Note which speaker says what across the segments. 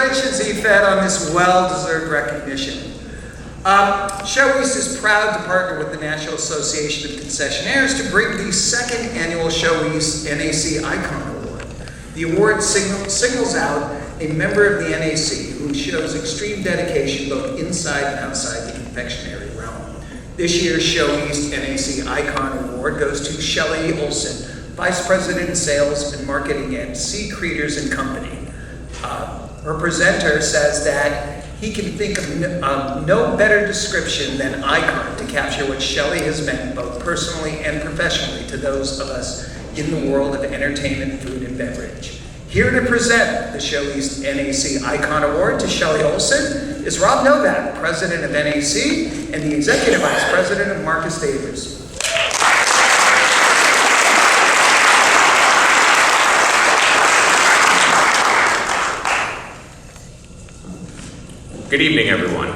Speaker 1: Congratulations, EFED, on this well-deserved recognition. ShowEast is proud to partner with the National Association of Concessionaires to bring the second annual ShowEast NAC Icon Award. The award signals out a member of the NAC who shows extreme dedication both inside and outside the confectionery realm. This year's ShowEast NAC Icon Award goes to Shelly Olesen, Vice President of Sales and Marketing at Cretors and Company. Her presenter says that he can think of no better description than icon to capture what Shelly has meant both personally and professionally to those of us in the world of entertainment, food, and beverage. Here to present the ShowEast NAC Icon Award to Shelly Olesen is Rob Novak, President of NAC and the Executive Vice President of Marcus Davis.
Speaker 2: Good evening, everyone.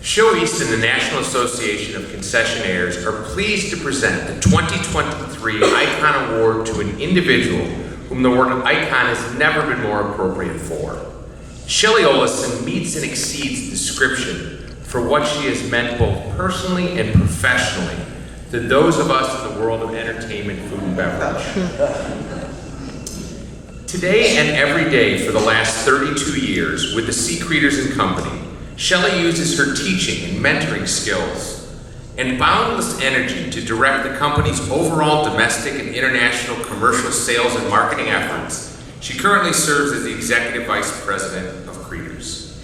Speaker 2: ShowEast and the National Association of Concessionaires are pleased to present the 2023 Icon Award to an individual whom the word icon has never been more appropriate for. Shelly Olesen meets and exceeds description for what she has meant both personally and professionally to those of us in the world of entertainment, food, and beverage. Today and every day for the last 32 years with the Cretors and Company, Shelly uses her teaching and mentoring skills and boundless energy to direct the company's overall domestic and international commercial sales and marketing efforts. She currently serves as the Executive Vice President of Cretors.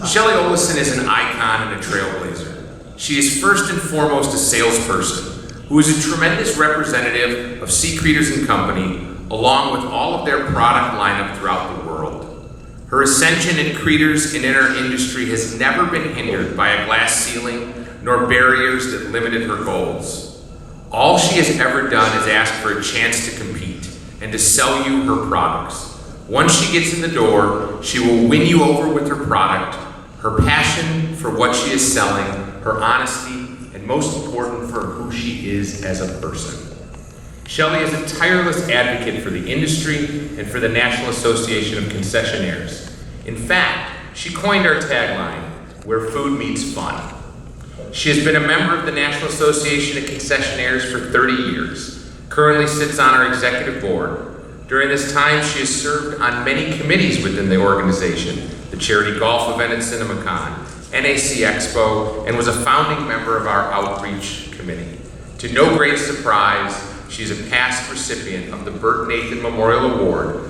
Speaker 2: Shelly Olesen is an icon and a trailblazer. She is first and foremost a salesperson who is a tremendous representative of Cretors and Company along with all of their product lineup throughout the world. Her ascension in Cretors and in our industry has never been hindered by a glass ceiling nor barriers that limited her goals. All she has ever done is ask for a chance to compete and to sell you her products. Once she gets in the door, she will win you over with her product, her passion for what she is selling, her honesty, and most important, for who she is as a person. Shelly is a tireless advocate for the industry and for the National Association of Concessionaires. In fact, she coined our tagline, "Where food meets fun." She has been a member of the National Association of Concessionaires for 30 years, currently sits on our executive board. During this time, she has served on many committees within the organization, the charity golf event at CinemaCon, NAC Expo, and was a founding member of our outreach committee. To no great surprise, she is a past recipient of the Burt Nathan Memorial Award,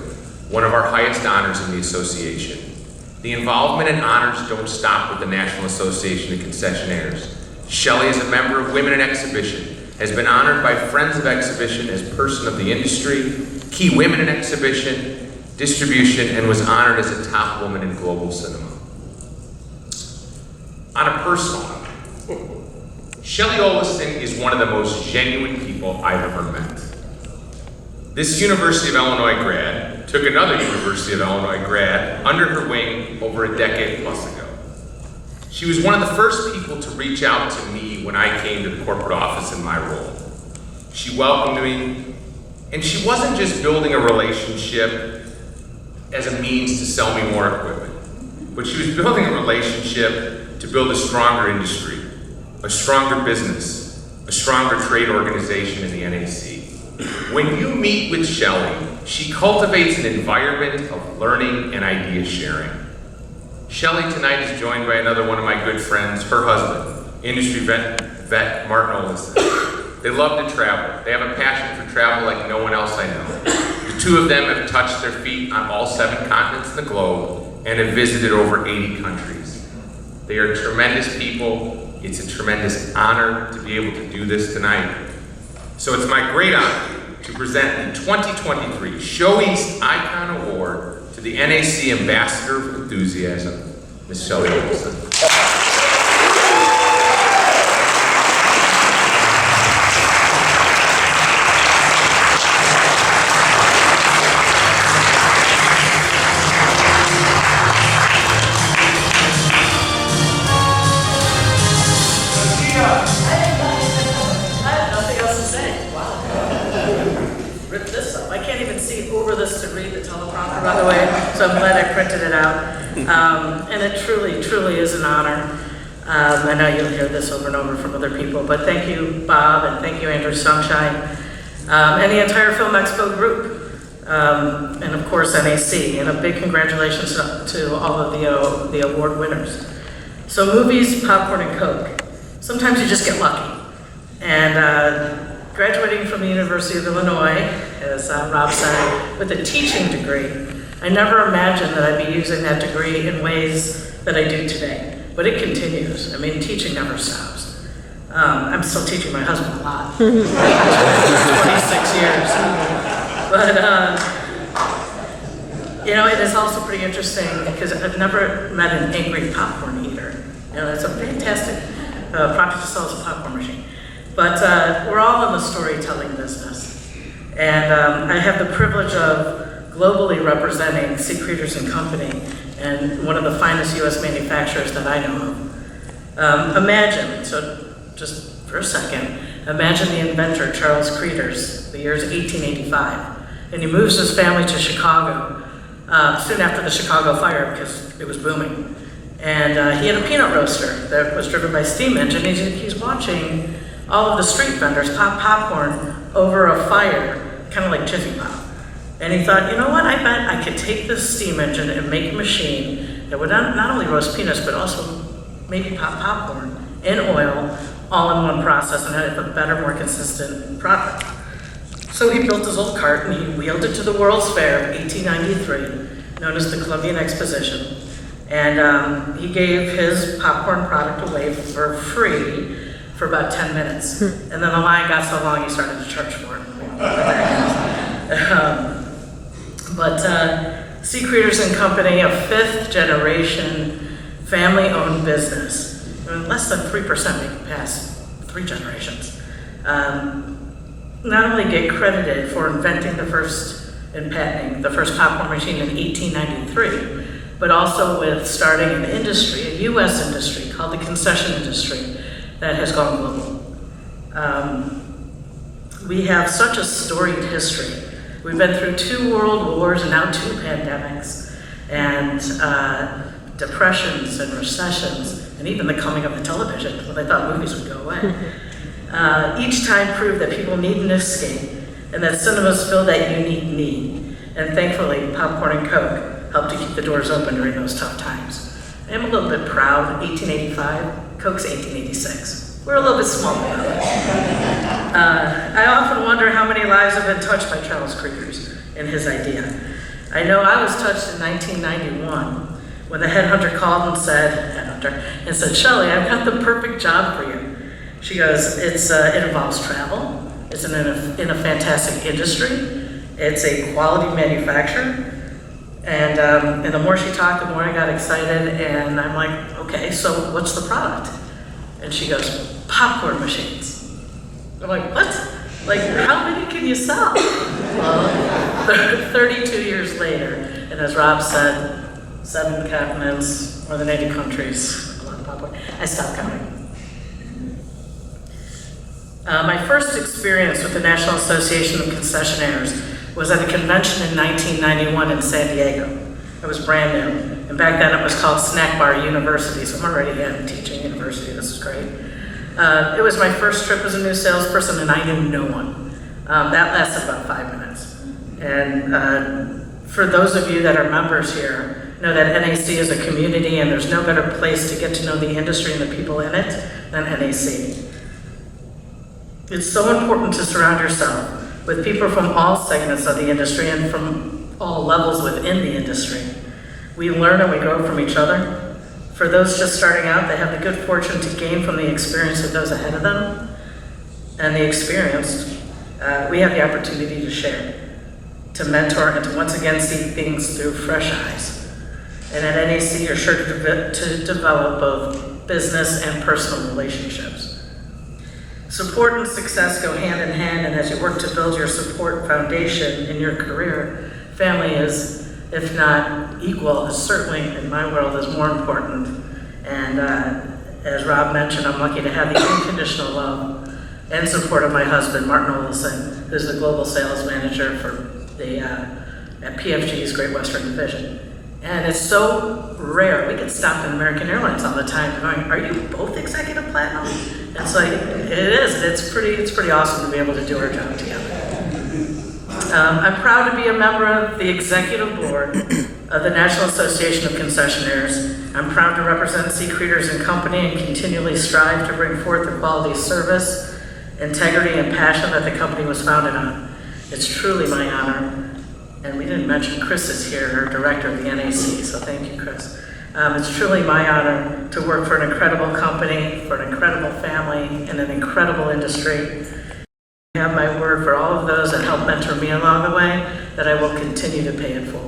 Speaker 2: one of our highest honors in the association. The involvement and honors don't stop with the National Association of Concessionaires. Shelly is a member of Women in Exhibition, has been honored by Friends of Exhibition as Person of the Industry, Key Women in Exhibition, Distribution, and was honored as a top woman in global cinema. On a personal note, Shelly Olesen is one of the most genuine people I've ever met. This University of Illinois grad took another University of Illinois grad under her wing over a decade plus ago. She was one of the first people to reach out to me when I came to the corporate office in my role. She welcomed me, and she wasn't just building a relationship as a means to sell me more equipment, but she was building a relationship to build a stronger industry, a stronger business, a stronger trade organization in the NAC. When you meet with Shelly, she cultivates an environment of learning and idea sharing. Shelly tonight is joined by another one of my good friends, her husband, industry vet Martin Olesen. They love to travel. They have a passion for travel like no one else I know. The two of them have touched their feet on all 7 continents in the globe and have visited over 80 countries. They are tremendous people. It's a tremendous honor to be able to do this tonight. So it's my great honor to present the 2023 ShowEast Icon Award to the NAC Ambassador of Enthusiasm, Ms. Shelly Olesen.
Speaker 3: Rip this up. I can't even see. over this to read the teleprompter, by the way, so I'm glad I printed it out. And it truly, truly is an honor. I know you'll hear this over and over from other people, but thank you, Bob, and thank you, Andrew Sunshine, and the entire Film Expo group, and of course, NAC, and a big congratulations to all of the award winners. So movies, popcorn, and Coke. Sometimes you just get lucky. And graduating from the University of Illinois, as Rob said, with a teaching degree, I never imagined that I'd be using that degree in ways that I do today. But it continues. I mean, teaching never stops. I'm still teaching my husband a lot. 26 years. But, it is also pretty interesting because I've never met an angry popcorn eater. It's a fantastic product to sell as a popcorn machine. But we're all in the storytelling business. And I have the privilege of globally representing Cretors and Company, and one of the finest U.S. manufacturers that I know of. Imagine, so just for a second, imagine the inventor, Charles Cretors, the year is 1885, and he moves his family to Chicago soon after the Chicago fire because it was booming. And he had a peanut roaster that was driven by steam engine. He's watching all of the street vendors pop popcorn over a fire, kind of like Jiffy Pop. And he thought, you know what, I bet I could take this steam engine and make a machine that would not only roast peanuts, but also maybe pop popcorn in oil, all in one process, and have a better, more consistent product. So he built his old cart and he wheeled it to the World's Fair of 1893, known as the Columbian Exposition. And he gave his popcorn product away for free for about 10 minutes. And then the line got so long he started to charge for it. But Cretors and Company, a fifth generation family-owned business. Less than 3% make it past 3 generations. Not only get credited for inventing the first and patenting the first popcorn machine in 1893, but also with starting an industry, a U.S. industry called the concession industry that has gone global. We have such a storied history. We've been through 2 world wars and now 2 pandemics, and depressions and recessions, and even the coming of the television when they thought movies would go away. Each time proved that people need an escape and that cinemas fill that unique need. And thankfully, popcorn and Coke helped to keep the doors open during those tough times. I am a little bit proud, 1885, Coke's 1886. We're a little bit small about it. I often wonder how many lives have been touched by Charles Cretors and his idea. I know I was touched in 1991 when the headhunter called and said, Shelly, I've got the perfect job for you. She goes, it involves travel, it's in a fantastic industry, it's a quality manufacturer, and the more she talked, the more I got excited, and I'm like, okay, so what's the product? And she goes, popcorn machines. I'm like, what? Like, how many can you sell? Well, 32 years later, and as Rob said, 7 continents, more than 80 countries, a lot of popcorn. I stopped counting. My first experience with the National Association of Concessionaires was at a convention in 1991 in San Diego. It was brand new, and back then it was called Snack Bar University, so I'm already in teaching university, this is great. It was my first trip as a new salesperson, and I knew no one. That lasted about 5 minutes. And for those of you that are members here, know that NAC is a community, and there's no better place to get to know the industry and the people in it than NAC. It's so important to surround yourself with people from all segments of the industry and from all levels within the industry. We learn and we grow from each other. For those just starting out, they have the good fortune to gain from the experience of those ahead of them. And the experienced, we have the opportunity to share, to mentor, and to once again see things through fresh eyes. And at NAC, you're sure to develop both business and personal relationships. Support and success go hand in hand, and as you work to build your support foundation in your career, family is, if not equal, is certainly, in my world, is more important. And as Rob mentioned, I'm lucky to have the unconditional love and support of my husband, Martin Olesen, who's the global sales manager for the at PFG's Great Western Division. And it's so rare. We get stopped in American Airlines all the time going, are you both executive platinum? It's like, it is. It's pretty awesome to be able to do our job together. I'm proud to be a member of the executive board of the National Association of Concessionaires. I'm proud to represent C. Cretors and Company and continually strive to bring forth the quality of service, integrity, and passion that the company was founded on. It's truly my honor. And we didn't mention Chris is here, our director of the NAC, so thank you, Chris. It's truly my honor to work for an incredible company, for an incredible family, in an incredible industry. I have my word for all of those that helped mentor me along the way that I will continue to pay it forward.